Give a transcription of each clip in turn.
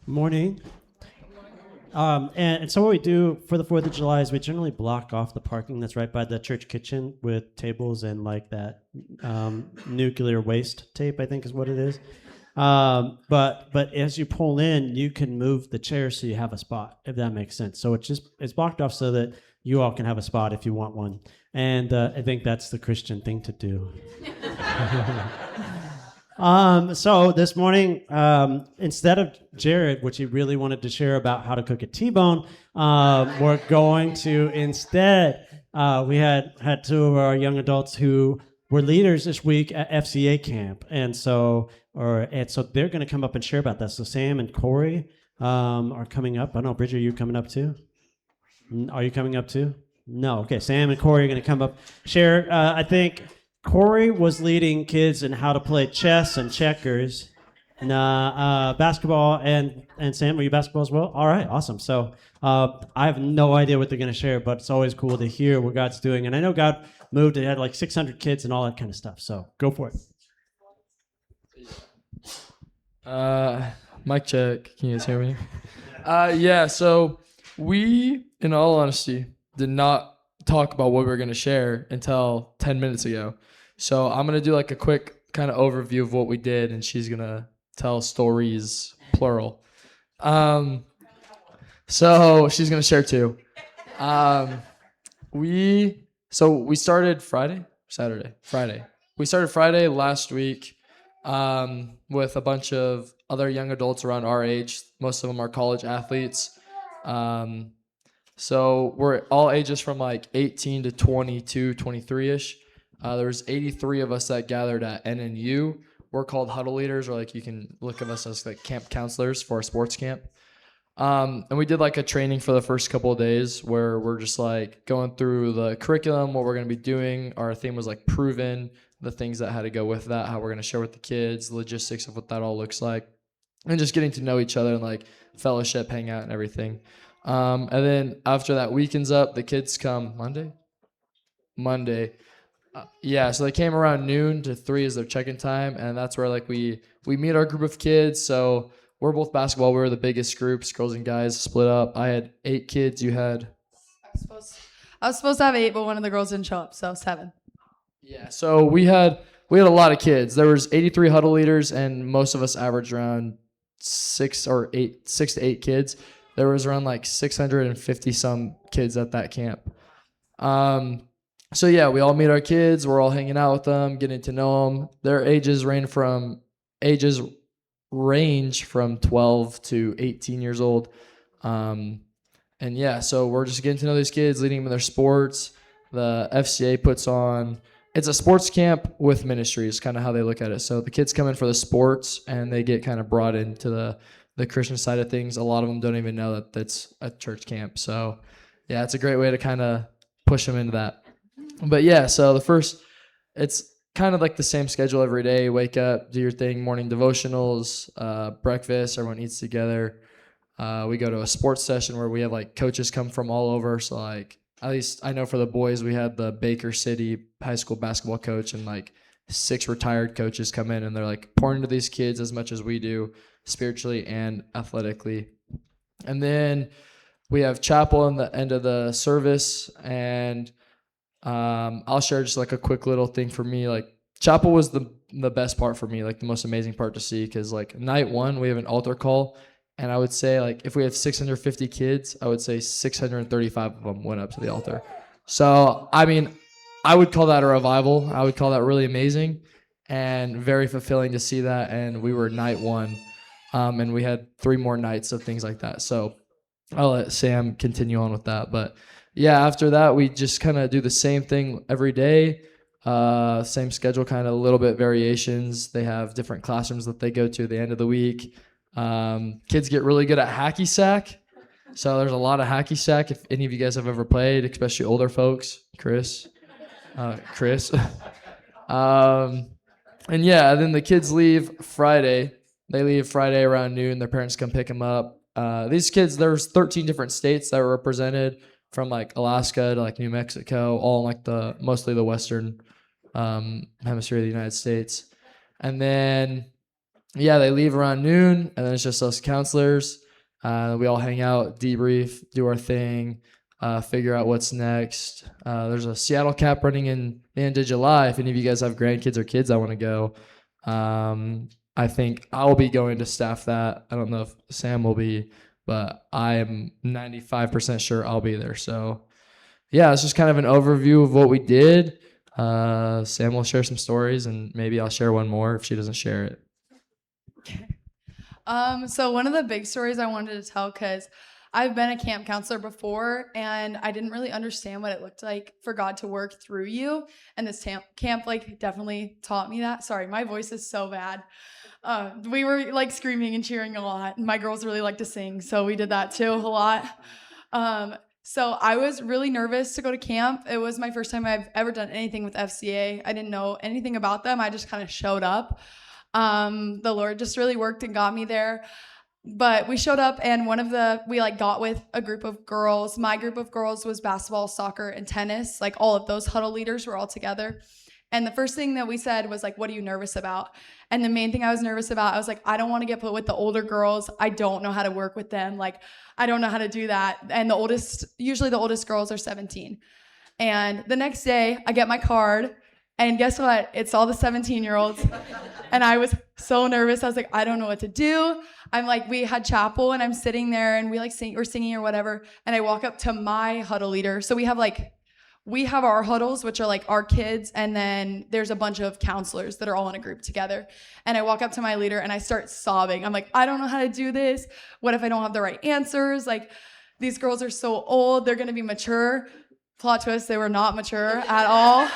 Morning. And so what we do for the 4th of July is we generally block off the parking that's right by the church kitchen with tables and like that nuclear waste tape, I think is what it is. But as you pull in, you can move the chairs so you have a spot, if that makes sense. So it's blocked off so that you all can have a spot if you want one. And I think that's the Christian thing to do. So this morning, instead of Jared, which he really wanted to share about how to cook a T-bone, we're going to instead, we had two of our young adults who were leaders this week at FCA camp. And so they're going to come up and share about that. So Sam and Corey are coming up. I don't know, Bridget, are you coming up too? Are you coming up too? No. Okay, Sam and Corey are going to come up, share. I think Corey was leading kids in how to play chess and checkers, and basketball. And Sam, were you basketball as well? All right, awesome. So I have no idea what they're going to share, but it's always cool to hear what God's doing. And I know God moved; it had like 600 kids and all that kind of stuff. So go for it. Mic check. Can you guys hear me? Yeah. So we, in all honesty, did not talk about what we were going to share until 10 minutes ago. So I'm going to do like a quick kind of overview of what we did, and she's going to tell stories, plural. So she's going to share too. We started Friday. We started Friday last week with a bunch of other young adults around our age. Most of them are college athletes. So we're all ages from like 18 to 22, 23-ish. There was 83 of us that gathered at NNU. We're called huddle leaders, or like you can look at us as like camp counselors for a sports camp. And we did like a training for the first couple of days where we're just like going through the curriculum, what we're going to be doing. Our theme was like proven, the things that had to go with that, how we're going to share with the kids, the logistics of what that all looks like, and just getting to know each other and like fellowship, hang out and everything. And then after that weekend's up, the kids come Monday. So they came around noon to 3 is their check-in time, and that's where like we meet our group of kids. So we're both basketball. We were the biggest groups, girls and guys split up. I had 8 kids. You had? I was supposed to have 8, but one of the girls didn't show up, so 7. Yeah. So we had a lot of kids. There was 83 huddle leaders, and most of us averaged around 6 to 8 kids. There was around like 650 some kids at that camp. So yeah, we all meet our kids. We're all hanging out with them, getting to know them. Their ages range from 12 to 18 years old. And yeah, so we're just getting to know these kids, leading them in their sports. The FCA puts on, it's a sports camp with ministry is kind of how they look at it. So the kids come in for the sports and they get kind of brought into the Christian side of things. A lot of them don't even know that that's a church camp. So yeah, it's a great way to kind of push them into that. But yeah, so it's kind of like the same schedule every day. Wake up, do your thing, morning devotionals, breakfast, everyone eats together. We go to a sports session where we have like coaches come from all over. So like, at least I know for the boys, we had the Baker City high school basketball coach and like 6 retired coaches come in, and they're like pouring into these kids as much as we do, spiritually and athletically. And then we have chapel in the end of the service, and I'll share just like a quick little thing for me. Like chapel was the best part for me, like the most amazing part to see, because like night 1 we have an altar call, and I would say like if we have 650 kids, I would say 635 of them went up to the altar. So I mean, I would call that a revival. I would call that really amazing and very fulfilling to see that. And we were night 1, and we had 3 more nights of things like that. So I'll let Sam continue on with that, but yeah, after that, we just kind of do the same thing every day, same schedule, kind of a little bit variations. They have different classrooms that they go to at the end of the week. Kids get really good at hacky sack. So there's a lot of hacky sack. If any of you guys have ever played, especially older folks, Chris. And yeah, then the kids leave Friday. They leave Friday around noon. Their parents come pick them up. These kids, there's 13 different states that were represented, from like Alaska to like New Mexico, all in like mostly the western hemisphere of the United States. And then yeah, they leave around noon, and then it's just us counselors. We all hang out, debrief, do our thing, figure out what's next. There's a Seattle camp running in the end of July. If any of you guys have grandkids or kids that want to go, I think I'll be going to staff that. I don't know if Sam will be, but I am 95% sure I'll be there. So, yeah, it's just kind of an overview of what we did. Sam will share some stories, and maybe I'll share one more if she doesn't share it. So one of the big stories I wanted to tell, because I've been a camp counselor before, and I didn't really understand what it looked like for God to work through you. And this camp like definitely taught me that. Sorry, my voice is so bad. We were like screaming and cheering a lot. My girls really like to sing, so we did that too a lot. So I was really nervous to go to camp. It was my first time I've ever done anything with FCA. I didn't know anything about them. I just kind of showed up. The Lord just really worked and got me there. But we showed up, and we like got with a group of girls. My group of girls was basketball, soccer, and tennis. Like all of those huddle leaders were all together. And the first thing that we said was like, what are you nervous about? And the main thing I was nervous about, I was like, I don't want to get put with the older girls. I don't know how to work with them. Like, I don't know how to do that. And usually the oldest girls are 17. And the next day I get my card, and guess what? It's all the 17-year-olds. And I was so nervous. I was like, I don't know what to do. I'm like, we had chapel, and I'm sitting there, and we're singing or whatever. And I walk up to my huddle leader. So we have our huddles, which are like our kids, and then there's a bunch of counselors that are all in a group together. And I walk up to my leader, and I start sobbing. I'm like, I don't know how to do this. What if I don't have the right answers? Like, these girls are so old. They're going to be mature. Plot twist, they were not mature at all.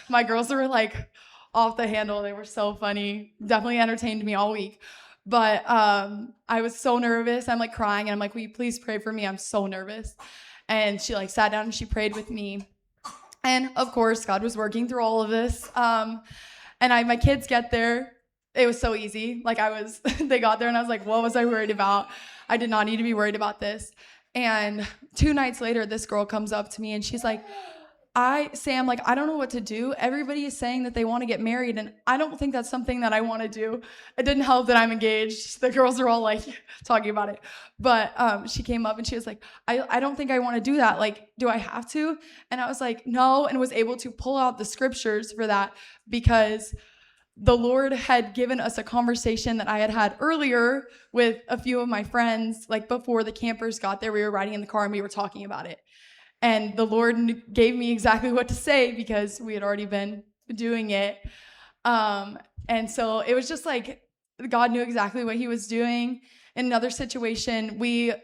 My girls were like off the handle. They were so funny. Definitely entertained me all week. But I was so nervous. I'm like crying, and I'm like, will you please pray for me? I'm so nervous. And she like sat down and she prayed with me. And of course, God was working through all of this. And my kids get there. It was so easy. Like they got there, and I was like, what was I worried about? I did not need to be worried about this. And 2 nights later, this girl comes up to me, and she's like, Sam, like, I don't know what to do. Everybody is saying that they want to get married, and I don't think that's something that I want to do. It didn't help that I'm engaged. The girls are all like talking about it. But she came up and she was like, I don't think I want to do that. Like, do I have to? And I was like, no, and was able to pull out the scriptures for that, because the Lord had given us a conversation that I had had earlier with a few of my friends. Like before the campers got there, we were riding in the car and we were talking about it. And the Lord gave me exactly what to say, because we had already been doing it. And so it was just like God knew exactly what he was doing. In another situation,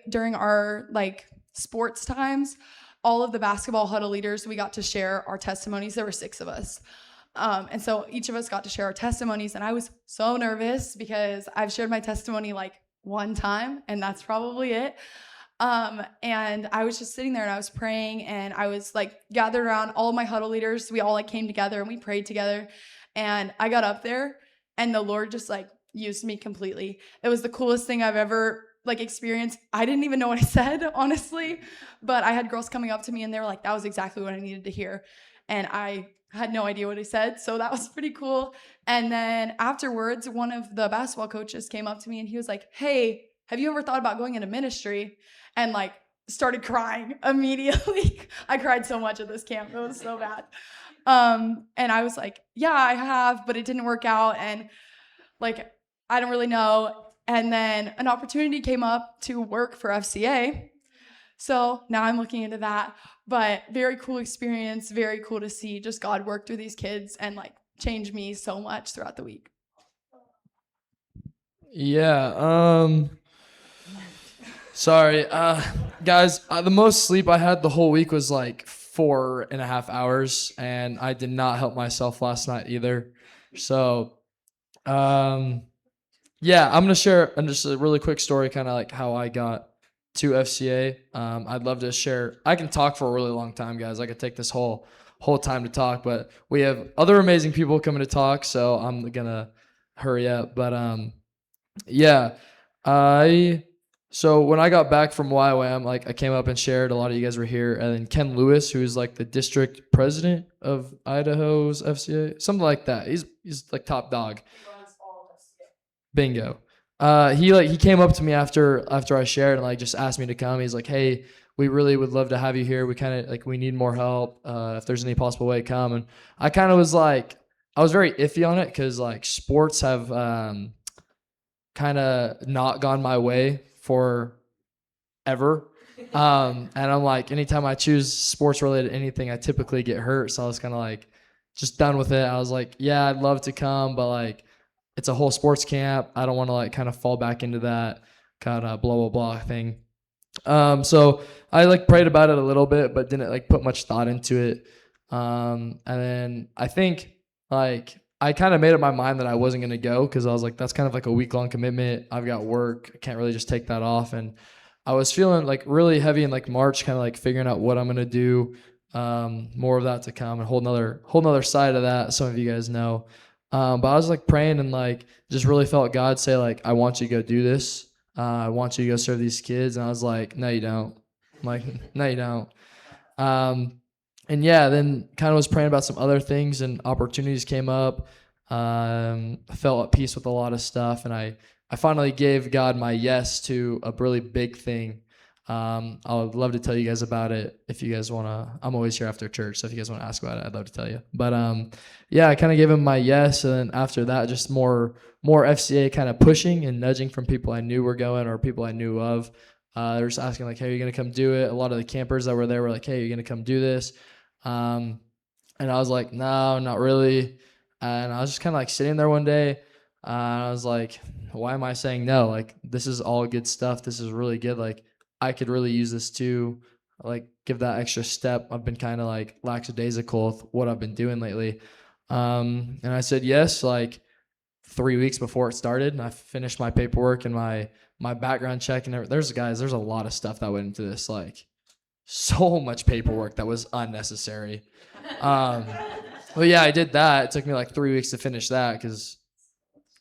during our like sports times, all of the basketball huddle leaders, we got to share our testimonies. There were 6 of us. And so each of us got to share our testimonies. And I was so nervous, because I've shared my testimony like one time, and that's probably it. And I was just sitting there, and I was praying, and I was like gathered around all of my huddle leaders. We all like came together and we prayed together. And I got up there, and the Lord just like used me completely. It was the coolest thing I've ever like experienced. I didn't even know what I said, honestly, but I had girls coming up to me, and they were like, that was exactly what I needed to hear. And I had no idea what I said. So that was pretty cool. And then afterwards, one of the basketball coaches came up to me, and he was like, hey, have you ever thought about going into ministry? And like started crying immediately. I cried so much at this camp. It was so bad. And I was like, yeah, I have, but it didn't work out. And like, I don't really know. And then an opportunity came up to work for FCA. So now I'm looking into that. But very cool experience. Very cool to see just God work through these kids and like change me so much throughout the week. Yeah. Sorry, guys, the most sleep I had the whole week was like 4.5 hours, and I did not help myself last night either. So, yeah, I'm going to share just a really quick story, kind of like how I got to FCA. I'd love to share. I can talk for a really long time, guys. I could take this whole time to talk, but we have other amazing people coming to talk, so I'm going to hurry up. But, yeah, So when I got back from YWAM, like I came up and shared, a lot of you guys were here, and then Ken Lewis, who's like the district president of Idaho's FCA, something like that. He's like top dog. Bingo. He came up to me after I shared and like just asked me to come. He's like, "Hey, we really would love to have you here. We kind of like we need more help. If there's any possible way, come." And I kind of was like, I was very iffy on it because like sports have kind of not gone my way for ever. And I'm like, anytime I choose sports related anything, I typically get hurt. So I was kind of like, just done with it. I was like, yeah, I'd love to come, but like, it's a whole sports camp. I don't want to like kind of fall back into that kind of blah blah blah thing. So I like prayed about it a little bit, but didn't like put much thought into it. And then I think like I kind of made up my mind that I wasn't gonna go because I was like, that's kind of like a week long commitment. I've got work. I can't really just take that off. And I was feeling like really heavy in like March, kind of like figuring out what I'm gonna do. More of that to come, and whole nother side of that. Some of you guys know. But I was like praying and like just really felt God say like, I want you to go do this. I want you to go serve these kids. And I was like, no, you don't. I'm like, no, you don't. And yeah, then kind of was praying about some other things and opportunities came up. I felt at peace with a lot of stuff. And I finally gave God my yes to a really big thing. I would love to tell you guys about it if you guys want to. I'm always here after church, so if you guys want to ask about it, I'd love to tell you. But yeah, I kind of gave him my yes, and then after that, just more FCA kind of pushing and nudging from people I knew were going or people I knew of. They're just asking like, "Hey, are you gonna come do it?" A lot of the campers that were there were like, "Hey, are you gonna come do this?" And I was like, "No, not really." And I was just kind of like sitting there one day, and I was like, "Why am I saying no? Like, this is all good stuff. This is really good. Like, I could really use this too, like give that extra step." I've been kind of like lackadaisical with what I've been doing lately. And I said yes, like 3 weeks before it started. And I finished my paperwork and my background check and everything. There's a lot of stuff that went into this, like so much paperwork that was unnecessary. Well, yeah, I did that. It took me like 3 weeks to finish that because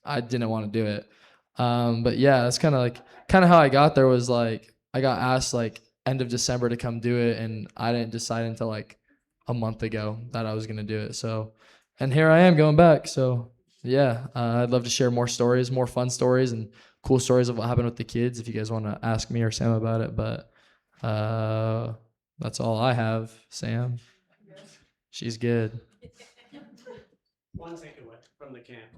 I didn't want to do it. But yeah, that's kind of how I got there was like, I got asked like end of December to come do it, and I didn't decide until like a month ago that I was gonna do it. So, and here I am going back. So yeah, I'd love to share more stories, more fun stories, and cool stories of what happened with the kids. If you guys want to ask me or Sam about it, but that's all I have. Sam, she's good. One takeaway from the camp.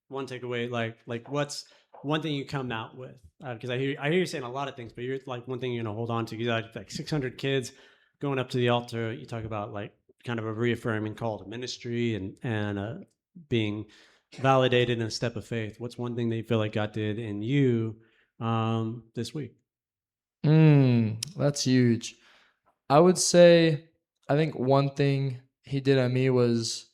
One takeaway, like what's one thing you come out with? Because I hear you saying a lot of things, but you're like one thing you're gonna hold on to. You got like 600 kids going up to the altar. You talk about like kind of a reaffirming call to ministry and being validated in a step of faith. What's one thing that you feel like God did in you this week? That's huge. I would say I think one thing he did on me was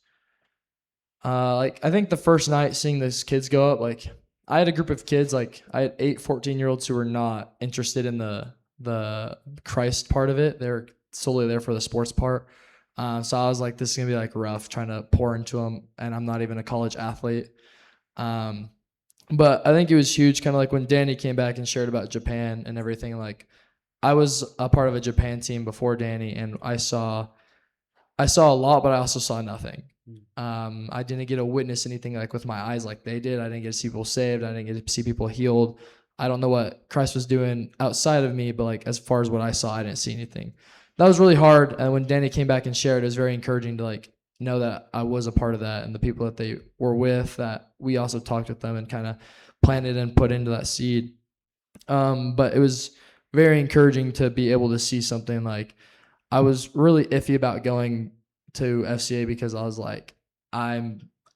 like I think the first night seeing those kids go up, like I had a group of kids, like I had 8 14-year-olds who were not interested in the Christ part of it. They're solely there for the sports part. So I was like, this is gonna be like rough trying to pour into them, and I'm not even a college athlete. But I think it was huge, kind of like when Danny came back and shared about Japan and everything. Like I was a part of a Japan team before Danny, and I saw a lot, but I also saw nothing. I didn't get to witness anything like with my eyes like they did. I didn't get to see people saved. I didn't get to see people healed. I don't know what Christ was doing outside of me, but like as far as what I saw, I didn't see anything. That was really hard. And when Danny came back and shared, it was very encouraging to like know that I was a part of that, and the people that they were with, that we also talked with them and kind of planted and put into that seed. But it was very encouraging to be able to see something. Like I was really iffy about going to FCA because I was like, I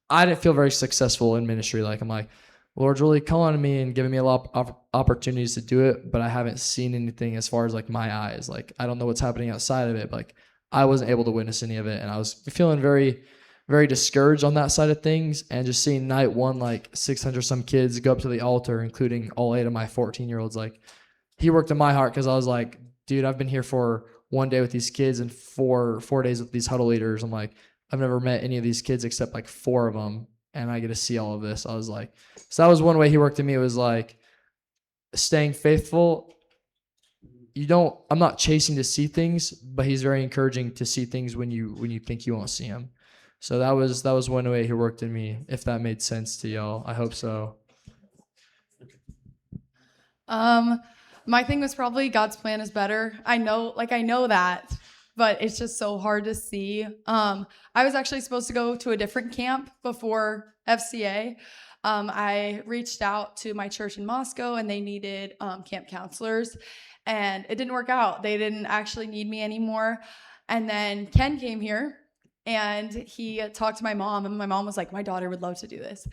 didn't feel very successful in ministry. Like I'm like, Lord's really calling me and giving me a lot of opportunities to do it, but I haven't seen anything as far as like my eyes. Like I don't know what's happening outside of it, but like I wasn't able to witness any of it, and I was feeling very, very discouraged on that side of things. And just seeing night one, like 600 some kids go up to the altar, including all 8 of my 14-year-olds, like he worked in my heart because I was like, dude, I've been here for 1 day with these kids and four days with these huddle leaders. I'm like, I've never met any of these kids except like 4 of them, and I get to see all of this. I was like, so that was one way he worked in me. It was like staying faithful. I'm not chasing to see things, but he's very encouraging to see things when you think you won't see them. So that was one way he worked in me, if that made sense to y'all. I hope so. My thing was probably God's plan is better. I know that, but it's just so hard to see. I was actually supposed to go to a different camp before FCA. I reached out to my church in Moscow, and they needed camp counselors, and it didn't work out. They didn't actually need me anymore. And then Ken came here, and he talked to my mom, and my mom was like, "My daughter would love to do this."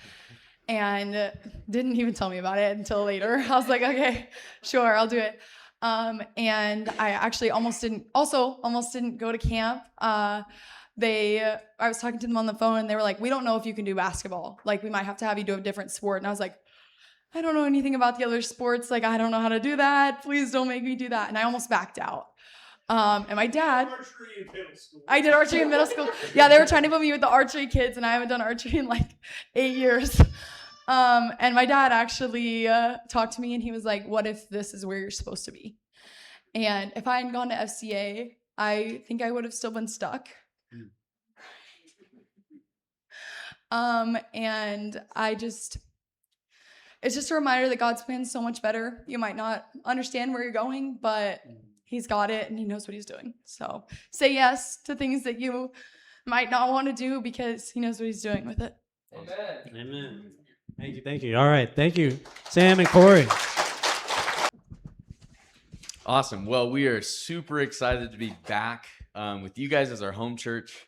And didn't even tell me about it until later. I was like, okay, sure, I'll do it. And I actually almost didn't go to camp. I was talking to them on the phone, and they were like, "We don't know if you can do basketball. Like, we might have to have you do a different sport." And I was like, "I don't know anything about the other sports. Like, I don't know how to do that. Please don't make me do that." And I almost backed out. And my dad, I did archery in middle school. Yeah, they were trying to put me with the archery kids, and I haven't done archery in like 8 years. And my dad actually talked to me, and he was like, "What if this is where you're supposed to be?" And if I hadn't gone to FCA, I think I would have still been stuck. And it's just a reminder that God's plan is so much better. You might not understand where you're going, but He's got it, and He knows what He's doing. So say yes to things that you might not want to do, because He knows what He's doing with it. Amen. Amen. Thank you. All right, thank you, Sam and Corey. Awesome. Well, we are super excited to be back with you guys as our home church.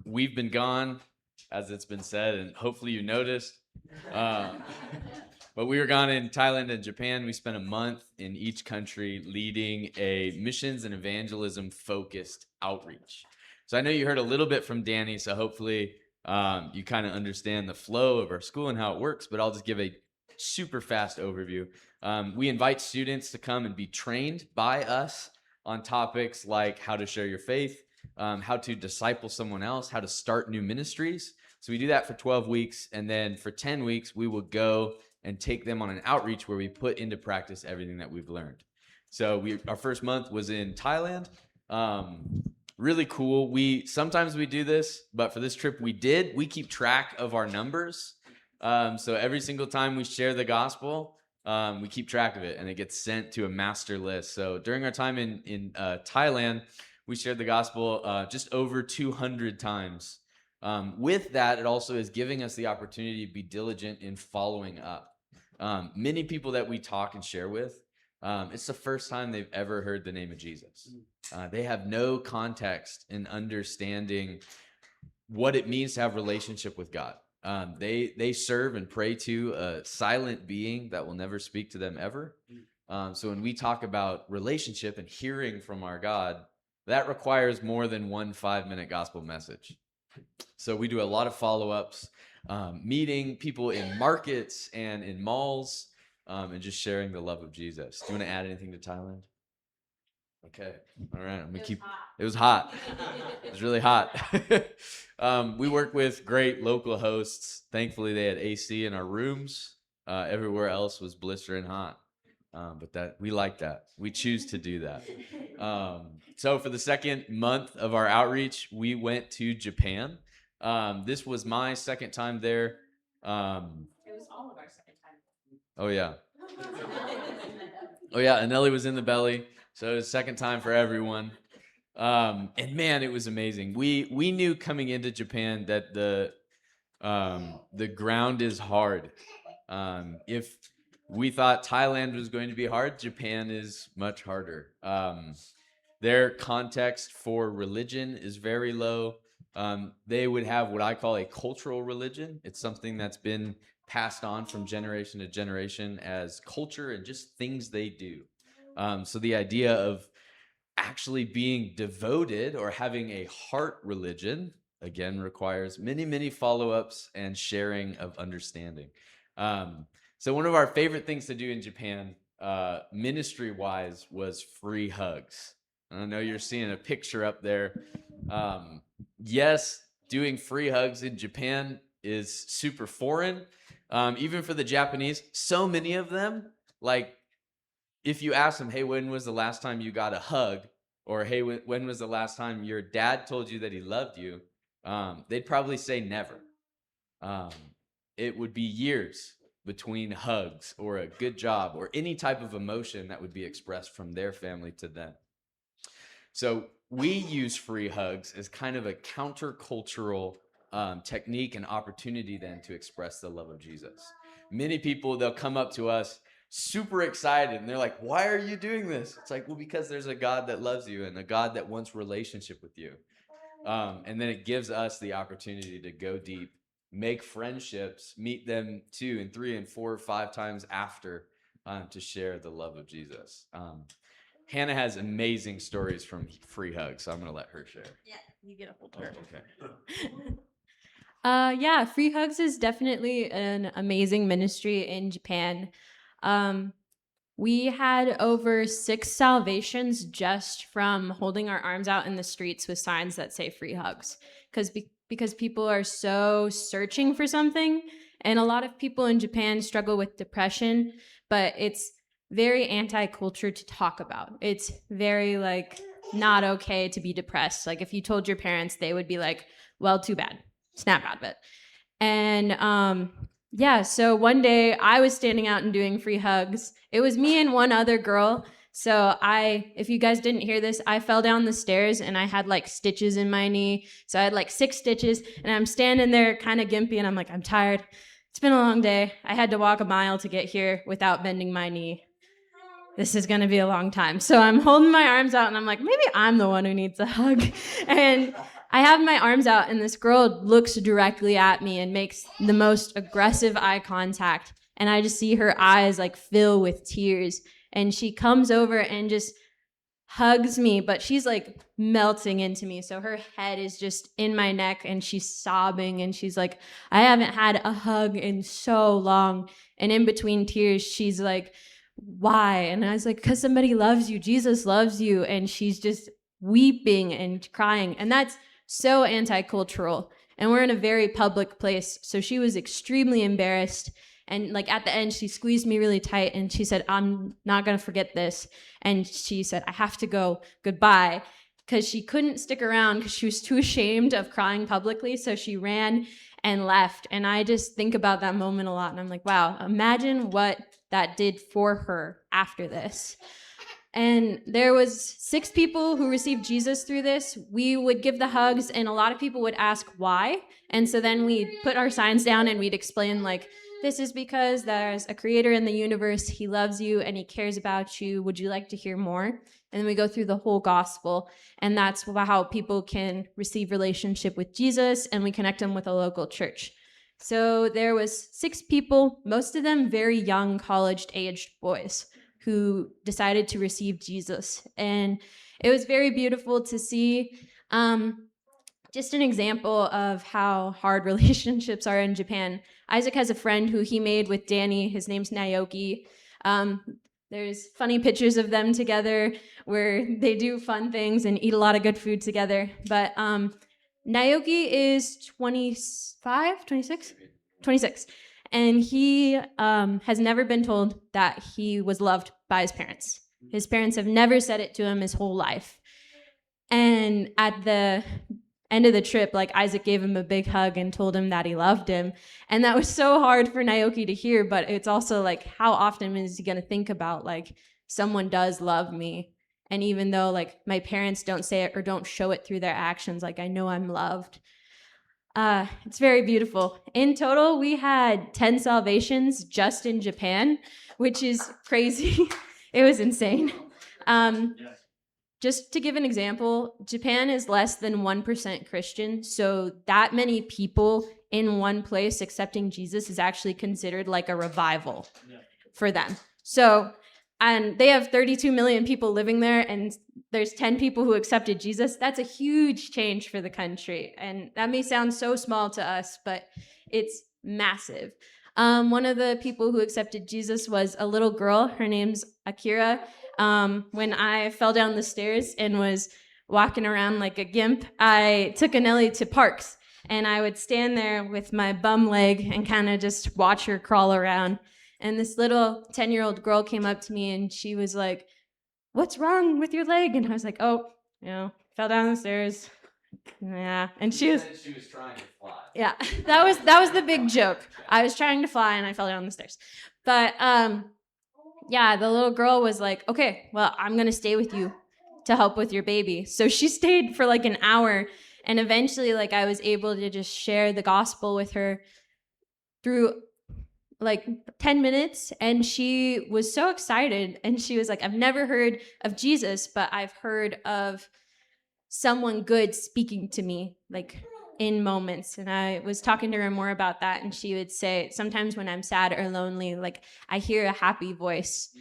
We've been gone, as it's been said, and hopefully you noticed. But we were gone in Thailand and Japan. We spent a month in each country leading a missions and evangelism focused outreach. So I know you heard a little bit from Danny, so hopefully you kind of understand the flow of our school and how it works, but I'll just give a super fast overview. We invite students to come and be trained by us on topics like how to share your faith, how to disciple someone else, how to start new ministries. So we do that for 12 weeks, and then for 10 weeks, we will go and take them on an outreach where we put into practice everything that we've learned. So our first month was in Thailand. Really cool. Sometimes we do this, but for this trip we keep track of our numbers. So every single time we share the gospel, we keep track of it, and it gets sent to a master list. So during our time in Thailand, we shared the gospel just over 200 times. With that, it also is giving us the opportunity to be diligent in following up. Many people that we talk and share with, it's the first time they've ever heard the name of Jesus. They have no context in understanding what it means to have a relationship with God. They serve and pray to a silent being that will never speak to them ever. So when we talk about relationship and hearing from our God, that requires more than one 5-minute gospel message. So we do a lot of follow-ups, meeting people in markets and in malls, and just sharing the love of Jesus. Do you want to add anything to Thailand? Okay. All right. I'm gonna keep. It was hot. It was really hot. We work with great local hosts. Thankfully, they had AC in our rooms. Everywhere else was blistering hot. But we like that. We choose to do that. So for the second month of our outreach, we went to Japan. This was my second time there. It was all of our second time. Oh yeah. Oh yeah. Anelli was in the belly, so it was second time for everyone. And man, it was amazing. We knew coming into Japan that the ground is hard. If we thought Thailand was going to be hard, Japan is much harder. Their context for religion is very low. They would have what I call a cultural religion. It's something that's been passed on from generation to generation as culture and just things they do. So the idea of actually being devoted or having a heart religion, again, requires many, many follow-ups and sharing of understanding. So one of our favorite things to do in Japan, ministry-wise, was free hugs. I know you're seeing a picture up there. Yes, doing free hugs in Japan is super foreign. Even for the Japanese, so many of them, like, if you ask them, hey, when was the last time you got a hug? Or, hey, when was the last time your dad told you that he loved you? They'd probably say never. It would be years between hugs or a good job or any type of emotion that would be expressed from their family to them. So we use free hugs as kind of a countercultural technique and opportunity then to express the love of Jesus. Many people, they'll come up to us super excited and they're like, why are you doing this? It's like, well, because there's a God that loves you and a God that wants relationship with you. And then it gives us the opportunity to go deep, make friendships, meet them 2 and 3 and 4 or 5 times after to share the love of Jesus. Hannah has amazing stories from free hugs, so I'm going to let her share. Yeah, you get a hold of her. Okay. Yeah, Free Hugs is definitely an amazing ministry in Japan. We had over 6 salvations just from holding our arms out in the streets with signs that say free hugs. Because people are so searching for something, and a lot of people in Japan struggle with depression, but it's very anti-culture to talk about. It's very like not okay to be depressed. Like if you told your parents, they would be like, well, too bad. Snap out of it. And yeah, so one day I was standing out and doing free hugs. It was me and one other girl. So if you guys didn't hear this, I fell down the stairs and I had like stitches in my knee. So I had like 6 stitches and I'm standing there kind of gimpy and I'm like, I'm tired. It's been a long day. I had to walk a mile to get here without bending my knee. This is going to be a long time. So I'm holding my arms out and I'm like, maybe I'm the one who needs a hug. And I have my arms out and this girl looks directly at me and makes the most aggressive eye contact. And I just see her eyes like fill with tears. And she comes over and just hugs me, but she's like melting into me. So her head is just in my neck and she's sobbing and she's like, I haven't had a hug in so long. And in between tears, she's like, why? And I was like, because somebody loves you. Jesus loves you. And she's just weeping and crying. And that's so anti-cultural. And we're in a very public place. So she was extremely embarrassed. And like at the end, she squeezed me really tight and she said, I'm not going to forget this. And she said, I have to go. Goodbye. Because she couldn't stick around because she was too ashamed of crying publicly. So she ran and left. And I just think about that moment a lot. And I'm like, wow, imagine what that did for her after this. And there was 6 people who received Jesus through this. We would give the hugs and a lot of people would ask why. And so then we'd put our signs down and we'd explain like, this is because there's a creator in the universe. He loves you and he cares about you. Would you like to hear more? And then we go through the whole gospel. And that's how people can receive relationship with Jesus and we connect them with a local church. So there was 6 people, most of them very young college-aged boys who decided to receive Jesus. And it was very beautiful to see just an example of how hard relationships are in Japan. Isaac has a friend who he made with Danny. His name's Naoki. There's funny pictures of them together where they do fun things and eat a lot of good food together. But Naoki is 25, 26? 26. And he has never been told that he was loved by his parents. His parents have never said it to him his whole life. And at the end of the trip, like Isaac gave him a big hug and told him that he loved him. And that was so hard for Naoki to hear, but it's also like, how often is he going to think about like, someone does love me? And even though like my parents don't say it or don't show it through their actions, like I know I'm loved. It's very beautiful. In total, we had 10 salvations just in Japan, which is crazy. It was insane. Just to give an example, Japan is less than 1% Christian. So that many people in one place accepting Jesus is actually considered like a revival for them. So, and they have 32 million people living there and there's 10 people who accepted Jesus. That's a huge change for the country. And that may sound so small to us, but it's massive. One of the people who accepted Jesus was a little girl. Her name's Akira. When I fell down the stairs and was walking around like a gimp, I took Anelli to parks. And I would stand there with my bum leg and kind of just watch her crawl around. And this little 10-year-old girl came up to me and she was like, what's wrong with your leg? And I was like, oh, fell down the stairs. Yeah, and she was, She was trying to fly. yeah, that was the big joke. I was trying to fly and I fell down the stairs. But yeah, the little girl was like, okay, well, I'm gonna stay with you to help with your baby. So she stayed for like an hour, and eventually, like, I was able to just share the gospel with her through like 10 minutes, and she was so excited, and she was like, I've never heard of Jesus, but I've heard of someone good speaking to me, like, in moments. And I was talking to her more about that, and she would say, sometimes when I'm sad or lonely, like, I hear a happy voice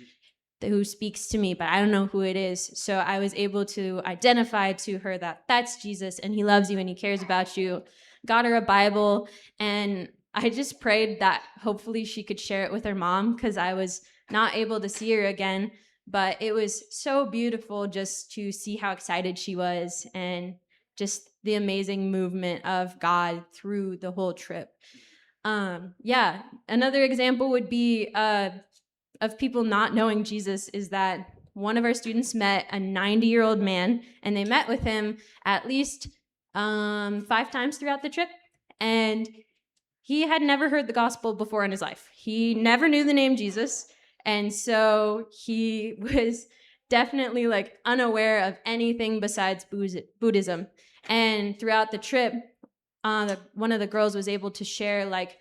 who speaks to me, but I don't know who it is. So I was able to identify to her that that's Jesus, and he loves you and he cares about you. Got her a Bible, and I just prayed that hopefully she could share it with her mom, because I was not able to see her again. But it was so beautiful just to see how excited she was, and just the amazing movement of God through the whole trip. Yeah, another example would be of people not knowing Jesus is that one of our students met a 90-year-old man, and they met with him at least 5 times throughout the trip. And he had never heard the gospel before in his life. He never knew the name Jesus. And so he was definitely like unaware of anything besides Buddhism. And throughout the trip, one of the girls was able to share like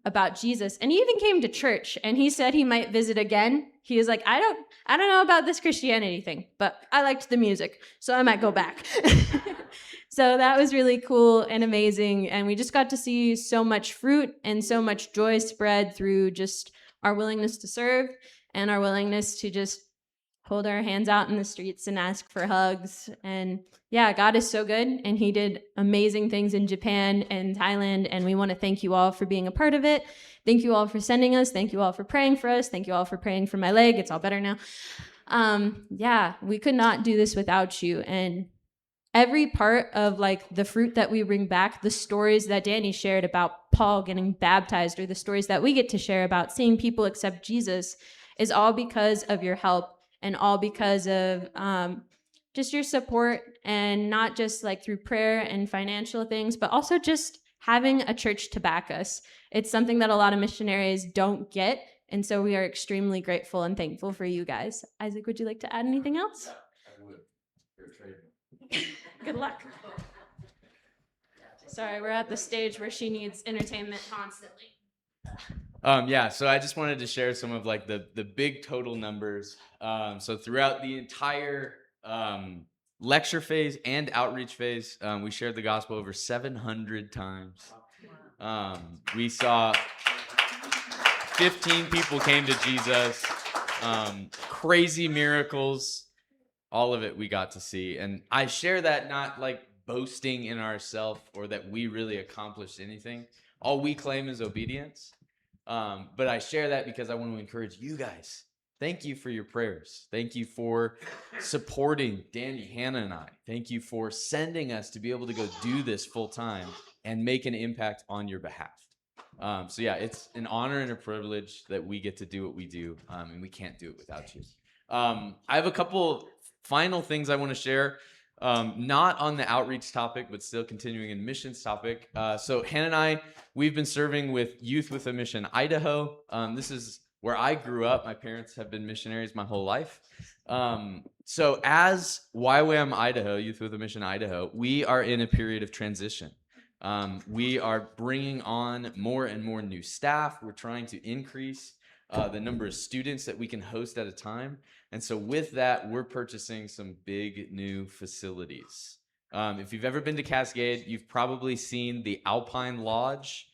about Jesus, and he even came to church, and he said he might visit again. He was like, I don't know about this Christianity thing, but I liked the music, so I might go back. So that was really cool and amazing, and we just got to see so much fruit and so much joy spread through just our willingness to serve and our willingness to just hold our hands out in the streets and ask for hugs. And yeah, God is so good, and he did amazing things in Japan and Thailand, and we want to thank you all for being a part of it. Thank you all for sending us. Thank you all for praying for us. Thank you all for praying for my leg. It's all better now. Yeah, we could not do this without you. And every part of like the fruit that we bring back, the stories that Danny shared about Paul getting baptized, or the stories that we get to share about seeing people accept Jesus, is all because of your help, and all because of just your support, and not just like through prayer and financial things, but also just having a church to back us. It's something that a lot of missionaries don't get. And so we are extremely grateful and thankful for you guys. Isaac, would you like to add anything else? I would. You're a trade. Good luck. Sorry, we're at the stage where she needs entertainment constantly. Yeah, so I just wanted to share some of like the big total numbers. So throughout the entire lecture phase and outreach phase, we shared the gospel over 700 times. We saw 15 people came to Jesus, crazy miracles, all of it we got to see. And I share that not like boasting in ourselves or that we really accomplished anything. All we claim is obedience. But I share that because I want to encourage you guys. Thank you for your prayers. Thank you for supporting Danny, Hannah, and I. Thank you for sending us to be able to go do this full time and make an impact on your behalf. So yeah, it's an honor and a privilege that we get to do what we do, and we can't do it without you. I have a couple final things I want to share. Not on the outreach topic, but still continuing in missions topic. So Hannah and I, we've been serving with Youth with a Mission Idaho. This is where I grew up. My parents have been missionaries my whole life. So as YWAM Idaho, Youth with a Mission Idaho, we are in a period of transition. We are bringing on more and more new staff. We're trying to increase the number of students that we can host at a time. And so with that, we're purchasing some big new facilities. If you've ever been to Cascade, you've probably seen the Alpine Lodge.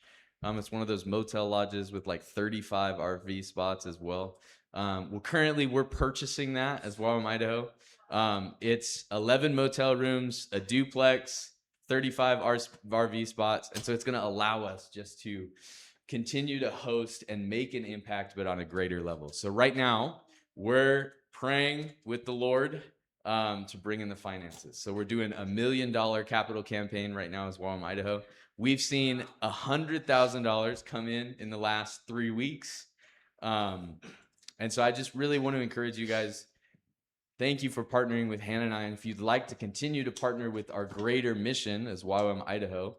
It's one of those motel lodges with like 35 RV spots as well. Currently we're purchasing that as well in Idaho. It's 11 motel rooms, a duplex, 35 RV spots. And so it's going to allow us just to continue to host and make an impact, but on a greater level. So right now, we're praying with the Lord to bring in the finances. So we're doing $1 million capital campaign right now as well in Idaho. We've seen $100,000 come in the last 3 weeks. And so I just really want to encourage you guys, thank you for partnering with Hannah and I. And if you'd like to continue to partner with our greater mission as YWAM Idaho,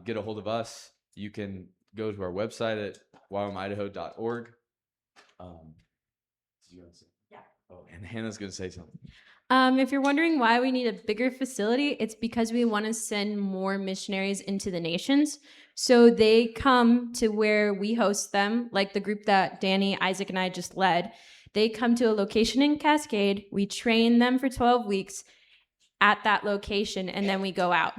get a hold of us. You can go to our website at ywamidaho.org. You gonna say? Yeah. Oh, and Hannah's going to say something. If you're wondering why we need a bigger facility, it's because we want to send more missionaries into the nations. So they come to where we host them, like the group that Danny, Isaac, and I just led. They come to a location in Cascade. We train them for 12 weeks at that location, and then we go out.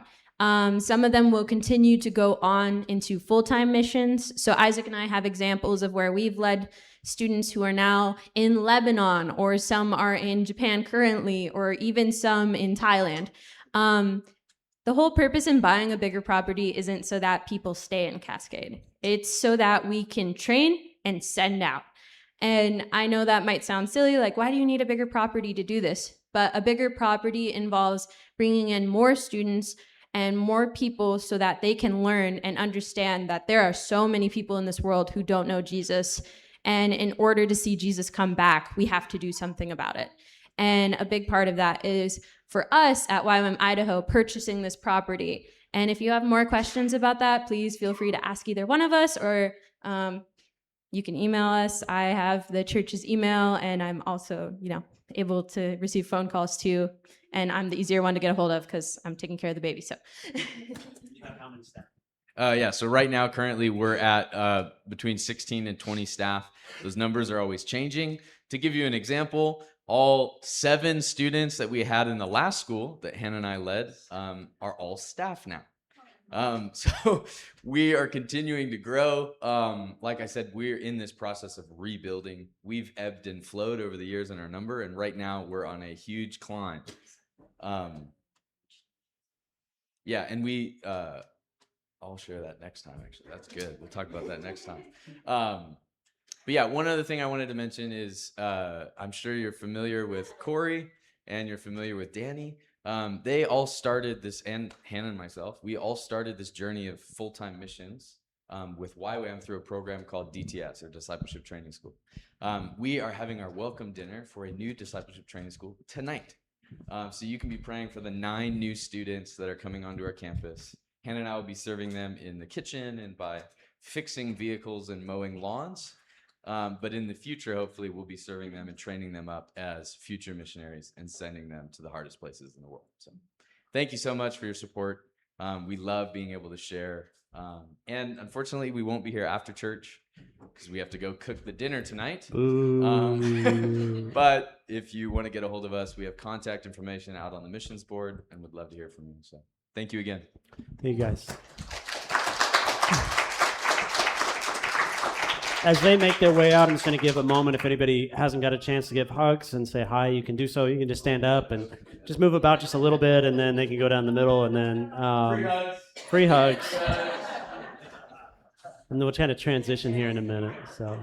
Some of them will continue to go on into full-time missions. So Isaac and I have examples of where we've led students who are now in Lebanon, or some are in Japan currently, or even some in Thailand. The whole purpose in buying a bigger property isn't so that people stay in Cascade. It's so that we can train and send out. And I know that might sound silly, like, why do you need a bigger property to do this? But a bigger property involves bringing in more students and more people so that they can learn and understand that there are so many people in this world who don't know Jesus. And in order to see Jesus come back, we have to do something about it. And a big part of that is for us at YWAM Idaho purchasing this property. And if you have more questions about that, please feel free to ask either one of us, or you can email us. I have the church's email, and I'm also, able to receive phone calls too. And I'm the easier one to get a hold of because I'm taking care of the baby. So. So right now, currently, we're at between 16 and 20 staff. Those numbers are always changing. To give you an example, all 7 students that we had in the last school that Hannah and I led are all staff now. So we are continuing to grow. Like I said, we're in this process of rebuilding. We've ebbed and flowed over the years in our number, and right now we're on a huge climb. And we, I'll share that next time, actually. That's good. We'll talk about that next time. One other thing I wanted to mention is I'm sure you're familiar with Corey and you're familiar with Danny. They all started this, and Hannah and myself, we all started this journey of full-time missions with YWAM through a program called DTS, or Discipleship Training School. We are having our welcome dinner for a new discipleship training school tonight. So you can be praying for the 9 new students that are coming onto our campus. Hannah and I will be serving them in the kitchen and by fixing vehicles and mowing lawns. But in the future, hopefully, we'll be serving them and training them up as future missionaries and sending them to the hardest places in the world. So thank you so much for your support. We love being able to share. And unfortunately, we won't be here after church because we have to go cook the dinner tonight. But if you want to get a hold of us, we have contact information out on the missions board and would love to hear from you. So thank you again. Thank you, guys. As they make their way out, I'm just going to give a moment. If anybody hasn't got a chance to give hugs and say hi, you can do so. You can just stand up and just move about just a little bit, and then they can go down the middle, and then free hugs. And then we'll try to transition here in a minute. So.